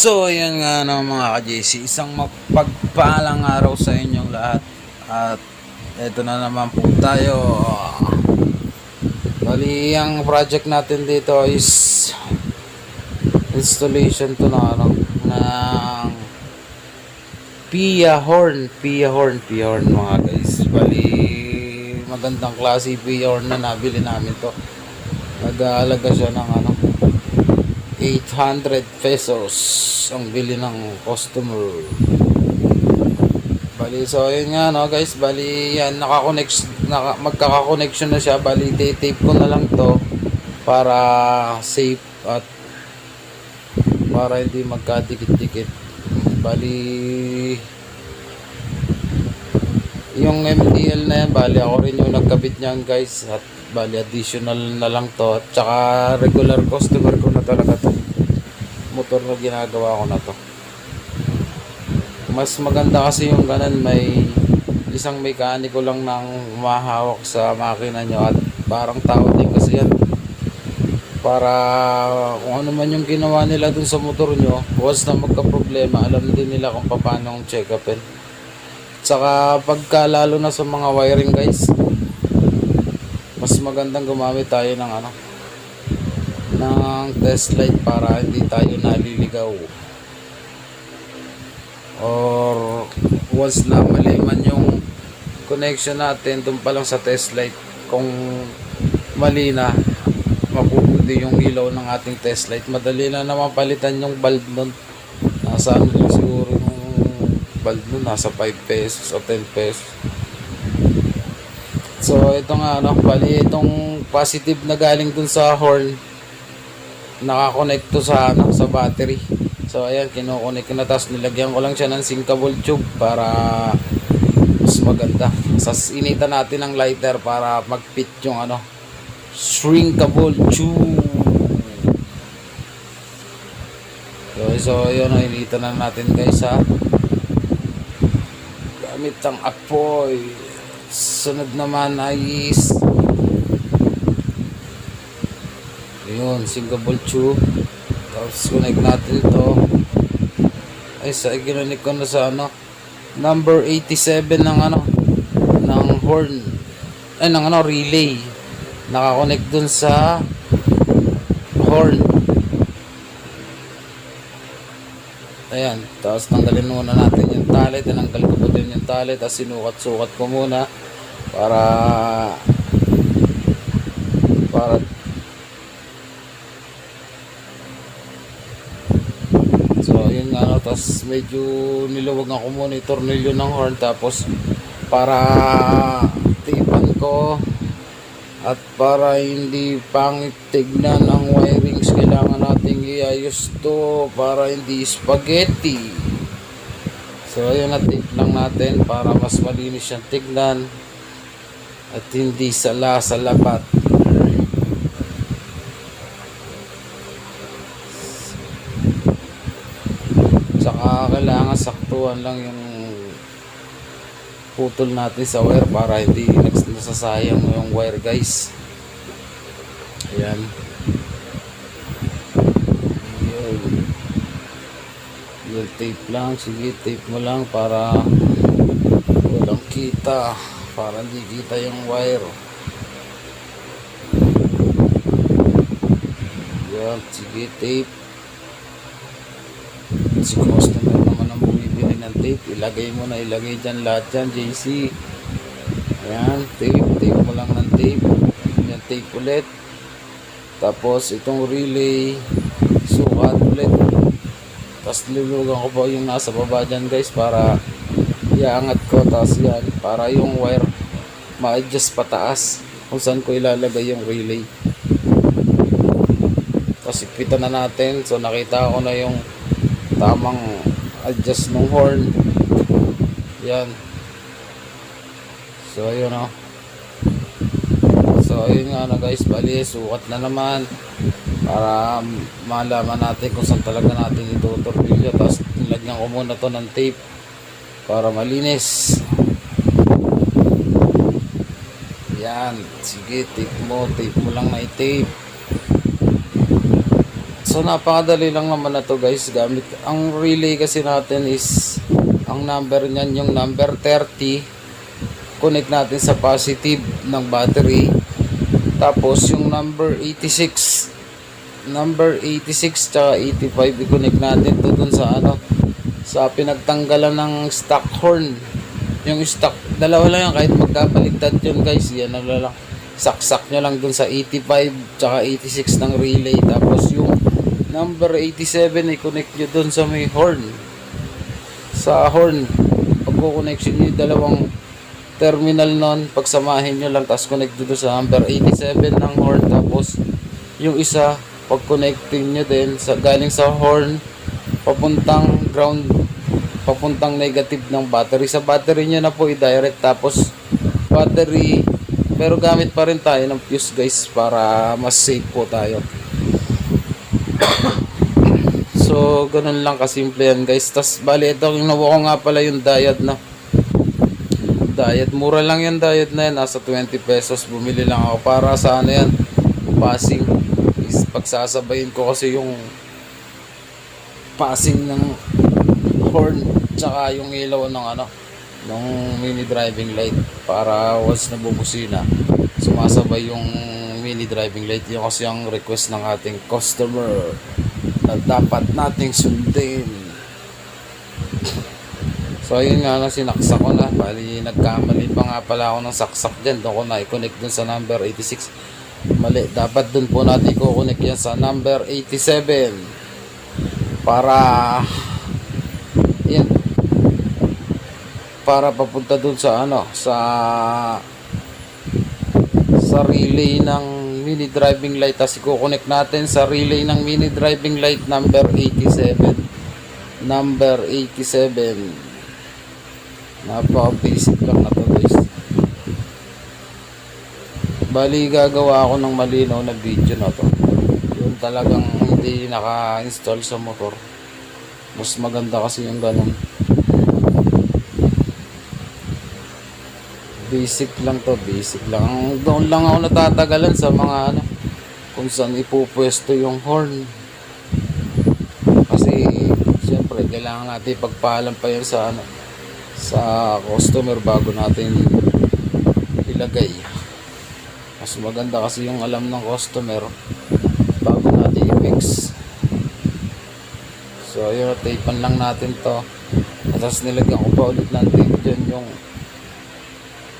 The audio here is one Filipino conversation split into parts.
So, ayan nga no, mga ka-JC, isang mapagpalang araw sa inyong lahat. At eto na naman po tayo. Bali, ang project natin dito is installation to na ano, ng Pia horn mga guys. Bali, magandang klase Pia horn na nabili namin to. Nag-aalaga siya ng 800 pesos ang bili ng customer. Bali, so yun nga no guys, bali yan, magkaka-connection na siya. Bali, tape ko na lang to para safe at para hindi magkadikit-dikit. Bali, yung MDL na yan, bali ako rin yung nagkabit niyan guys. At bali additional na lang to. At saka regular customer ko na talaga to motor na ginagawa ko na to. Mas maganda kasi yung ganun, may isang mekaniko lang nang mahawak sa makina nyo. At parang tao din kasi yan, para kung ano man yung ginawa nila dun sa motor nyo, once na magka problema, alam din nila kung paano yung check upin. Saka pagka lalo na sa mga wiring guys, mas magandang gumamit tayo ng ng test light para hindi tayo naliligaw, or once na mali man yung connection natin dun pa lang sa test light, kung mali na, mapupundi yung ilaw ng ating test light. Madali na naman palitan yung bulb nun. Nasa ano lang siguro yung bulb nun, nasa 5 pesos o 10 pesos. So ito nga bali itong positive na galing dun sa horn, nakakonect to sa sa battery. So ayan, kino-connect ko na, tapos nilagyan ko lang siya ng sinkable tube para mas maganda. Sas initan natin ng lighter para mag-fit yung shrinkable tube. So yun, initan na natin guys ha, gamit ang apoy. Sunod naman ay yun, sinkable tube. Tapos connect natin ito. Ay, sa ginamit ko na sa number 87 ng ng horn, ay ng relay. Nakakonect dun sa horn. Ayan, tapos tanggalin muna natin yung tali. Tinanggal ko po din yung tali, tapos sinukat-sukat ko muna para so yun nga tapos medyo niluwag ako muna yung tornilyo ng horn, tapos para tipan ko at para hindi pangit tignan ang wirings, kailangan nating iayos to para hindi spaghetti. So ayun, na-tape lang natin para mas malinis siyang tignan at hindi sala sa labat. Saka kailangan saktuhan lang yung putol natin sa wire para hindi nasasayang yung wire guys. Ayan. Yung tape lang, sige, tape mo lang para walang kita, para hindi kita yung wire. Yan, sige, tape. Si customer naman ang bumibili ng tape, ilagay mo na, ilagay dyan lahat dyan, JC. Ayan, tape mo lang ng tape. Yan, tape ulit. Tapos itong relay, sukat ulit. Tapos lulugan ko po yung nasa baba dyan guys, para iangat ko. Tapos yan, para yung wire ma-adjust pataas kung saan ko ilalagay yung relay. Tapos ipitan na natin. So nakita ko na yung tamang adjust ng horn. Yan. So ayun So ayun nga guys, bali sukat na naman para malaman natin kung saan talaga natin ito tornilyo. Tapos nilagyan ko muna to ng tape para malinis. Yan, sige, tape mo lang na i-tape. So napakadali lang naman na to guys, gamit ang relay kasi natin is ang number niyan yung number 30, connect natin sa positive ng battery, tapos yung number 86 tsaka 85 i-connect natin to dun sa sa pinagtanggalan ng stock horn. Yung stock, dalawa lang yan, kahit magkabaligtad yun guys, yan na lang, saksak nyo lang dun sa 85 tsaka 86 ng relay. Tapos yung number 87 i-connect nyo dun sa may horn, sa horn. Pagko-connection nyo yung dalawang terminal nun, pagsamahin nyo lang, tapos connect nyo dun sa number 87 ng horn. Tapos yung isa, pag-connecting nyo din sa, galing sa horn papuntang ground, papuntang negative ng battery. Sa battery nyo na po i-direct. Tapos battery, pero gamit pa rin tayo ng fuse guys para mas safe po tayo. So ganun lang kasimple yan guys. Tas bali ito, ginawa ko nga pala yung diode na diode, mura lang yung diode na yan, nasa 20 pesos. Bumili lang ako para sa yan, passing is pagsasabayin ko kasi yung passing ng horn tsaka yung ilaw ng ng mini driving light, para once nabubusina sumasabay yung mini driving light. Yun kasi ang request ng ating customer na dapat nating sundin. So ayun nga na, sinaksak ko na, bali nagkamali pa nga pala ako ng saksak dyan. Doon ko na i-connect dun sa number 86, mali, dapat dun po natin i-connect yan sa number 87 para yan, para papunta dun sa sa relay ng mini driving light. Tapos i-connect natin sa relay ng mini driving light number 87. Napaka-basic lang na to guys. Bali gagawa ako ng malinaw na video na to, yung talagang hindi naka-install sa motor. Mas maganda kasi yung ganun. Basic lang to, basic lang. Doon lang ako natatagalan sa mga kung saan ipupwesto yung horn. Kasi siyempre kailangan natin pagpaalam pa yan sa sa customer bago natin ilagay. Mas maganda kasi yung alam ng customer bago natin i-fix. So yun, tapean lang natin to. Tapos nilagyan ko pa ulit ng tape dyan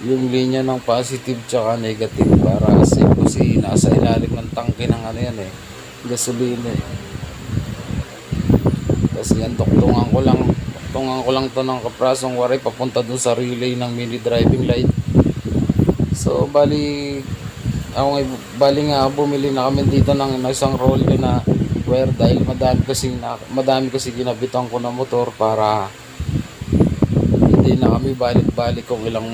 yung linya ng positive tsaka negative, para safe kasi nasa ilalim ng tangke ng yan gasolina kasi yan, tuktungan ko lang to ng kaprasong waray papunta dun sa relay ng mini driving light. So bali nga bumili na kami dito ng isang roll na wire, dahil madami kasi ginabitan ko na motor, para hindi na kami balik-balik kung ilang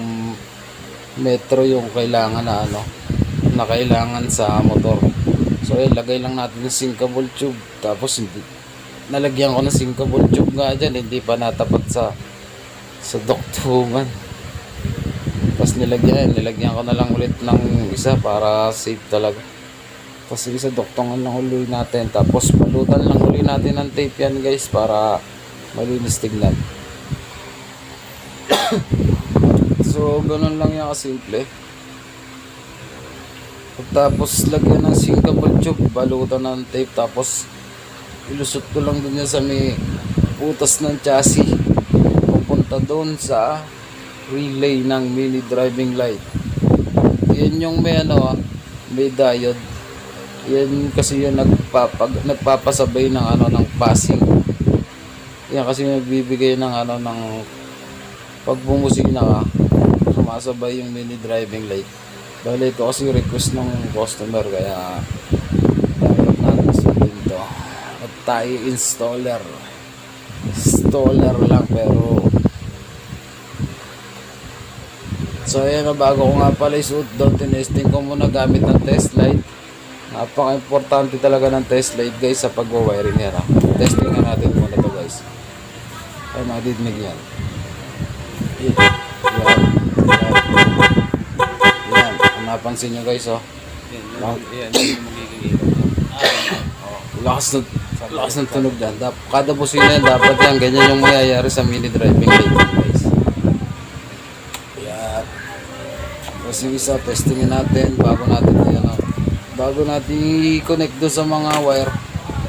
metro yung kailangan na kailangan sa motor. So lagay lang natin yung sinkable tube, tapos nalagyan ko ng sinkable tube nga dyan, hindi pa natapat sa doktungan. Tapos nilagyan ko na lang ulit ng isa para safe talaga. Tapos isa doktungan lang uli natin, tapos balutan lang uli natin ng tape yan guys, para malinis tignan. So ganun lang yan kasimple. Tapos lagyan ng sinkable tube, balutan ng tape, tapos ilusot ko lang dun yan sa may putas ng chassis pupunta doon sa relay ng mini driving light. Yan yung may may diode. Yan kasi yung nagpapasabay ng ng passing. Yan kasi yung nagbibigay ng ng pag bumusina ka, sumasabay yung mini driving light. Bale ito kasi request ng customer, kaya dapat natin sundin to. At tayo installer lang, pero so ayan na, bago ko nga pala isuot doon, tinesting ko muna gamit ng test light. Napaka-importante talaga ng test light guys sa pag-wiring yan. Testing nga natin muna to guys. Ay, madidinig yan. Yan. Kung napansin nyo guys, yan yung magiging ilaw. lakas ng tunog yan. Kada busina yan, dapat yan. Ganyan yung mayayari sa mini driving light, guys. Yan. Tapos yung isa, testingin natin bago natin i-connect doon sa mga wire.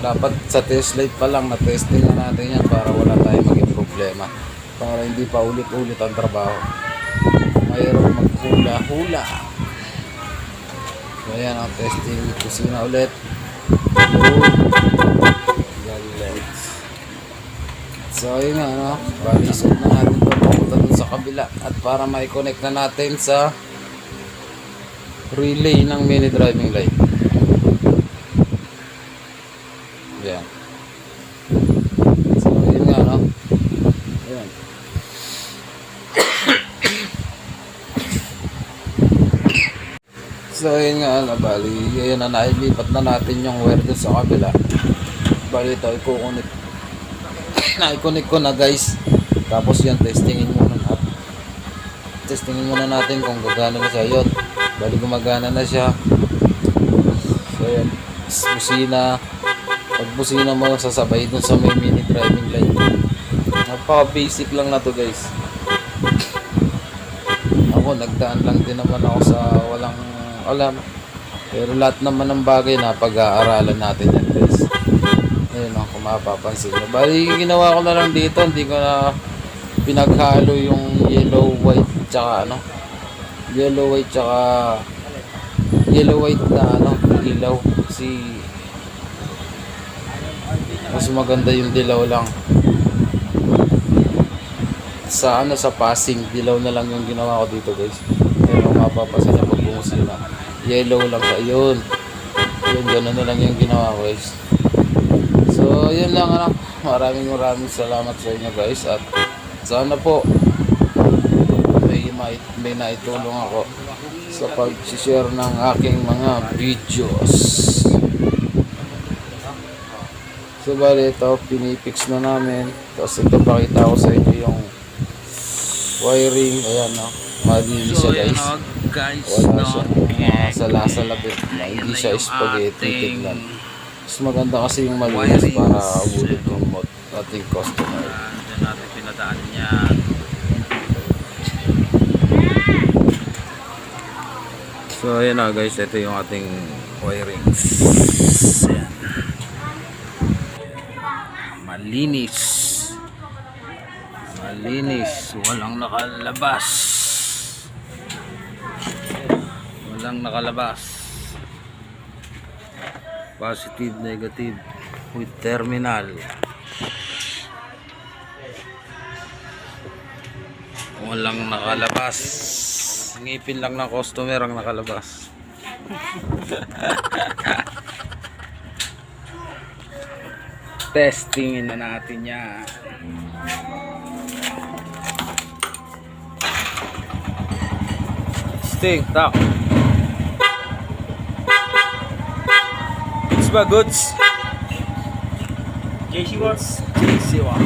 Dapat sa test light pa lang na testing na natin yan para wala tayong maging problema. Para hindi pa ulit-ulit ang trabaho. Mayroon maghula-hula. So ayan ang testing kusina ulit. So ayun nga, no? Balisod na natin ito papunta dun sa kabila. At para ma-connect na natin sa relay ng mini driving light. Ayan. So ayun nga, no? Ayan. So ayun nga, bali, ayun na, nailipat na natin yung wire dun sa kabila. Bali ito, i-connect ko na, guys. Tapos yan, testingin muna natin kung gagana na siya. Yun, bali gumagana na siya. So yan, busina. Pag busina mo, sasabay dun sa may mini driving light. Napaka basic lang na to, guys. Ako, nagdaan lang din naman ako sa walang alam, pero lahat naman ng bagay na pag-aaralan natin yan, guys. Ayun, kung mapapansin nyo, bali ginawa ko na lang dito, hindi ko na pinaghalo yung yellow white tsaka yellow white na ilaw, kasi mas maganda yung dilaw lang sa sa passing. Dilaw na lang yung ginawa ko dito, guys. Pero mapapansin nyo pag bumusina, yellow lang sa yun, gano'n na lang yung ginawa ko, guys. So yun lang, maraming salamat sa inyo, guys, at sana po may naitulong ako sa pag-share ng aking mga videos. So bali ito, pinipix na namin. Tapos ito, pakita ko sa inyo yung wiring. Ayan, malinis siya, guys. Wala siyang sala-salabit, hindi siya spaghetti, tignan. Mas maganda kasi yung malinis para ulit yung ating customer. Diyan natin pinadaan yan. So ayan na, guys, ito yung ating wiring. Ayan. Malinis, walang nakalabas. Positive, negative with terminal. Walang nakalabas. Ngipin lang ng customer ang nakalabas. Testingin na natin yan. Testing, tak. Goods ba, goods? JC Watts. JC Watts.